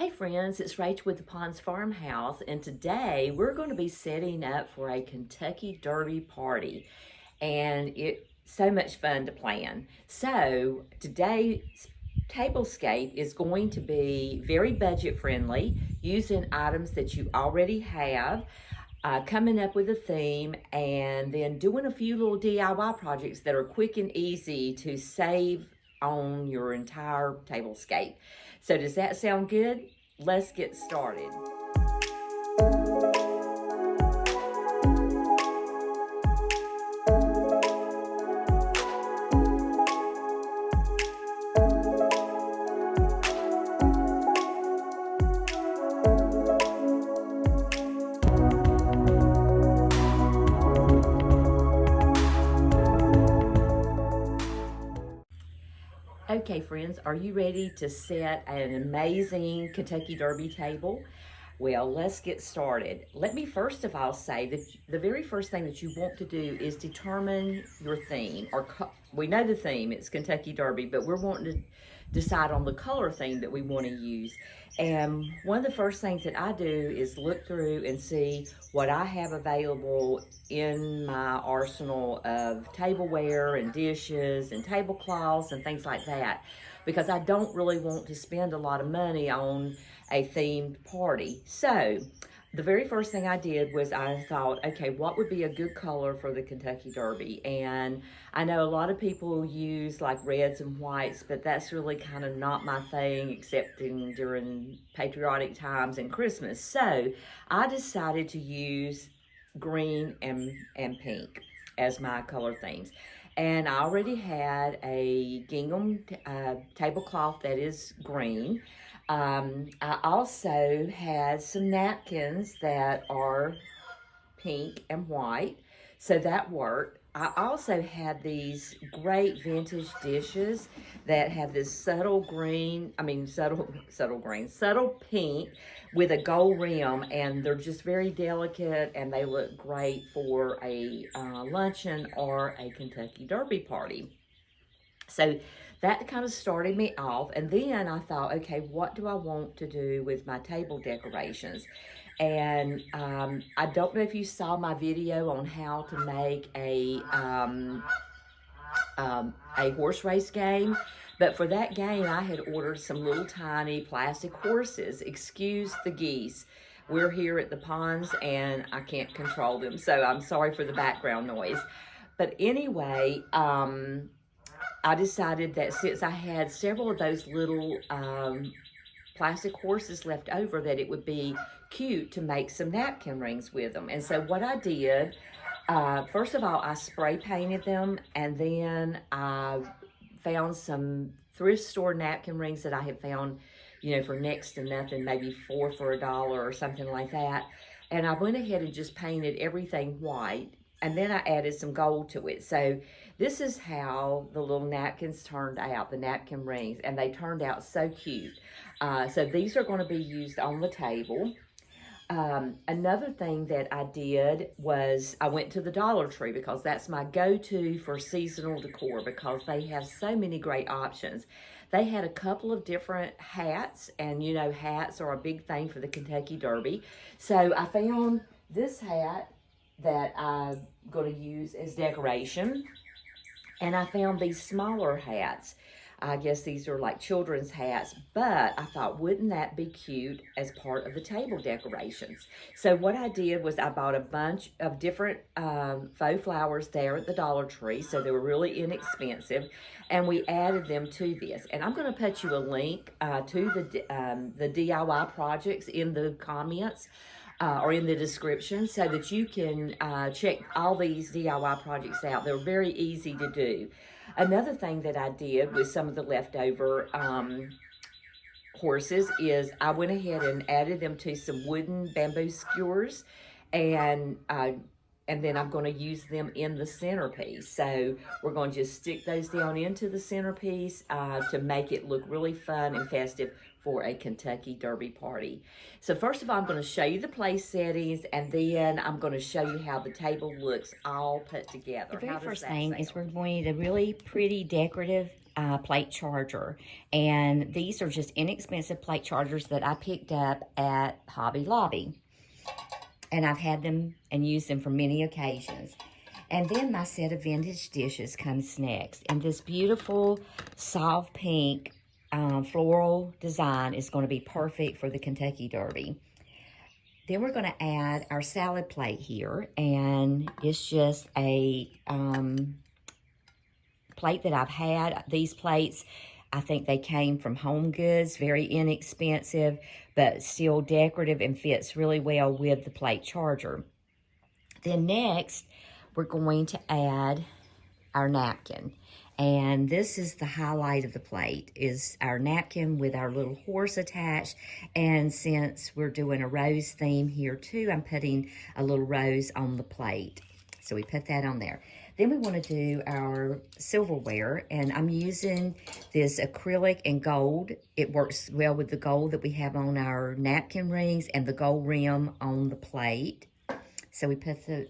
Hey friends, it's Rach with the Ponds Farmhouse, and today we're going to be setting up for a Kentucky Derby party, and it's so much fun to plan. So today's tablescape is going to be very budget friendly, using items that you already have, coming up with a theme, and then doing a few little DIY projects that are quick and easy to save on your entire tablescape. So does that sound good? Let's get started. Okay friends, are you ready to set an amazing Kentucky Derby table? Well, let's get started. Let me first of all say that the very first thing that you want to do is determine your theme. We know the theme, it's Kentucky Derby, but we're wanting to decide on the color theme that we want to use. And one of the first things that I do is look through and see what I have available in my arsenal of tableware and dishes and tablecloths and things like that, because I don't really want to spend a lot of money on a themed party. So the very first thing I did was I thought, okay, what would be a good color for the Kentucky Derby? And I know a lot of people use like reds and whites, but that's really kind of not my thing, except during patriotic times and Christmas. So I decided to use green and pink as my color themes. And I already had a gingham tablecloth that is green. I also had some napkins that are pink and white, so that worked. I also had these great vintage dishes that have this subtle pink with a gold rim, and they're just very delicate, and they look great for a luncheon or a Kentucky Derby party. So that kind of started me off, and then I thought, okay, what do I want to do with my table decorations? And I don't know if you saw my video on how to make a horse race game, but for that game I had ordered some little tiny plastic horses. Excuse the geese. We're here at the ponds and I can't control them, so I'm sorry for the background noise. But anyway, I decided that since I had several of those little plastic horses left over, that it would be cute to make some napkin rings with them. And so what I did, first of all, I spray painted them, and then I found some thrift store napkin rings that I had found, for next to nothing, maybe 4 for $1 or something like that. And I went ahead and just painted everything white, and then I added some gold to it. So this is how the little napkins turned out, the napkin rings, and they turned out so cute. So these are going to be used on the table. Another thing that I did was I went to the Dollar Tree, because that's my go-to for seasonal decor, because they have so many great options. They had a couple of different hats, and hats are a big thing for the Kentucky Derby. So I found this hat that I'm going to use as decoration, and I found these smaller hats. I guess these are like children's hats, but I thought, wouldn't that be cute as part of the table decorations? So what I did was I bought a bunch of different faux flowers there at the Dollar Tree, so they were really inexpensive, and we added them to this. And I'm going to put you a link to the DIY projects in the comments or in the description, so that you can check all these DIY projects out. They're very easy to do. Another thing that I did with some of the leftover horses is I went ahead and added them to some wooden bamboo skewers, and then I'm going to use them in the centerpiece. So we're going to just stick those down into the centerpiece to make it look really fun and festive for a Kentucky Derby party. So first of all, I'm going to show you the place settings, and then I'm going to show you how the table looks all put together. The very first thing is we're going to need a really pretty decorative plate charger. And these are just inexpensive plate chargers that I picked up at Hobby Lobby. And I've had them and used them for many occasions. And then my set of vintage dishes comes next. And this beautiful soft pink floral design is going to be perfect for the Kentucky Derby. Then we're going to add our salad plate here. And it's just a plate that I've had. These plates, I think they came from Home Goods, very inexpensive, but still decorative and fits really well with the plate charger. Then next, we're going to add our napkin. And this is the highlight of the plate, is our napkin with our little horse attached. And since we're doing a rose theme here too, I'm putting a little rose on the plate. So we put that on there. Then we want to do our silverware, and I'm using this acrylic and gold. It works well with the gold that we have on our napkin rings and the gold rim on the plate. So we put the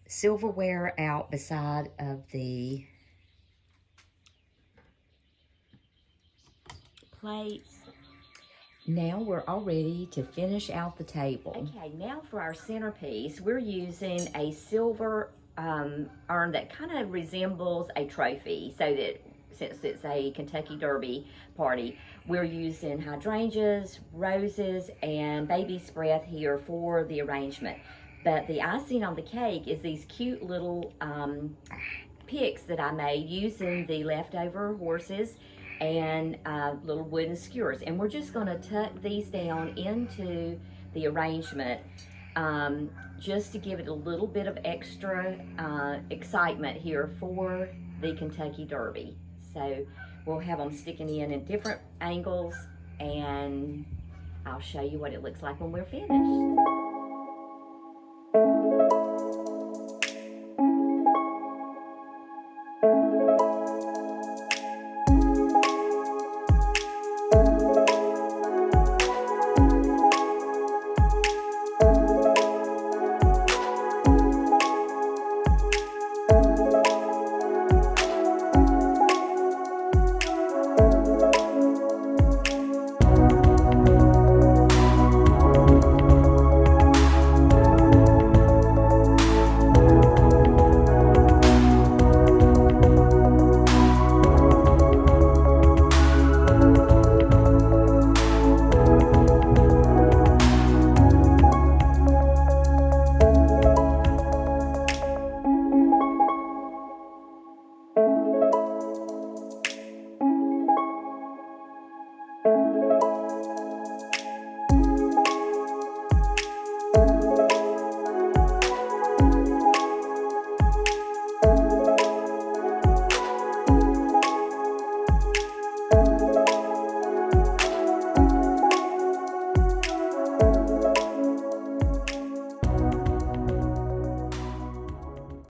silverware out beside of the plates. Now we're all ready to finish out the table. Okay, now for our centerpiece, we're using a silver urn that kind of resembles a trophy, so that since it's a Kentucky Derby party, we're using hydrangeas, roses, and baby's breath here for the arrangement. But the icing on the cake is these cute little picks that I made using the leftover horses and little wooden skewers. And we're just going to tuck these down into the arrangement just to give it a little bit of extra excitement here for the Kentucky Derby. So we'll have them sticking in different angles, and I'll show you what it looks like when we're finished.